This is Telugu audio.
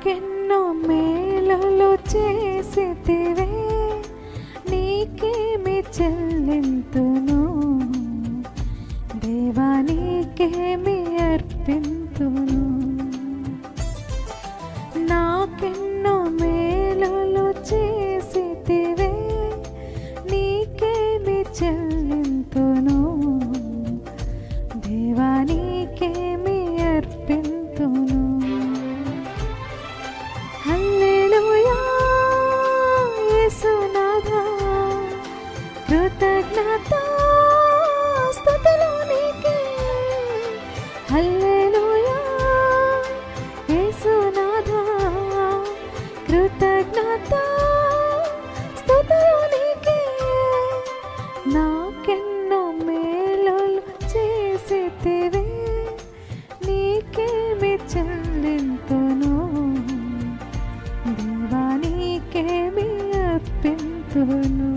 నాకెన్నో మేలులు చేసితివే, నీకేమి చెల్లింతును దేవా, నీకేమి అర్పింతును. నాకెన్నో మేలులు చేసితివే, నీకేమి చెల్లింతును దేవా, నీకేమి అర్పింతును. హల్లెలూయా యేసునాథా, కృతజ్ఞతా స్తుతులు నీకే. హల్లెలూయా యేసునాథా, కృతజ్ఞతా స్తుతులు నీకే. నాకెన్నో మేలులు చేసితివే, నీకేమి చెల్లింతును దేవా, నీకేమి అర్పింతును.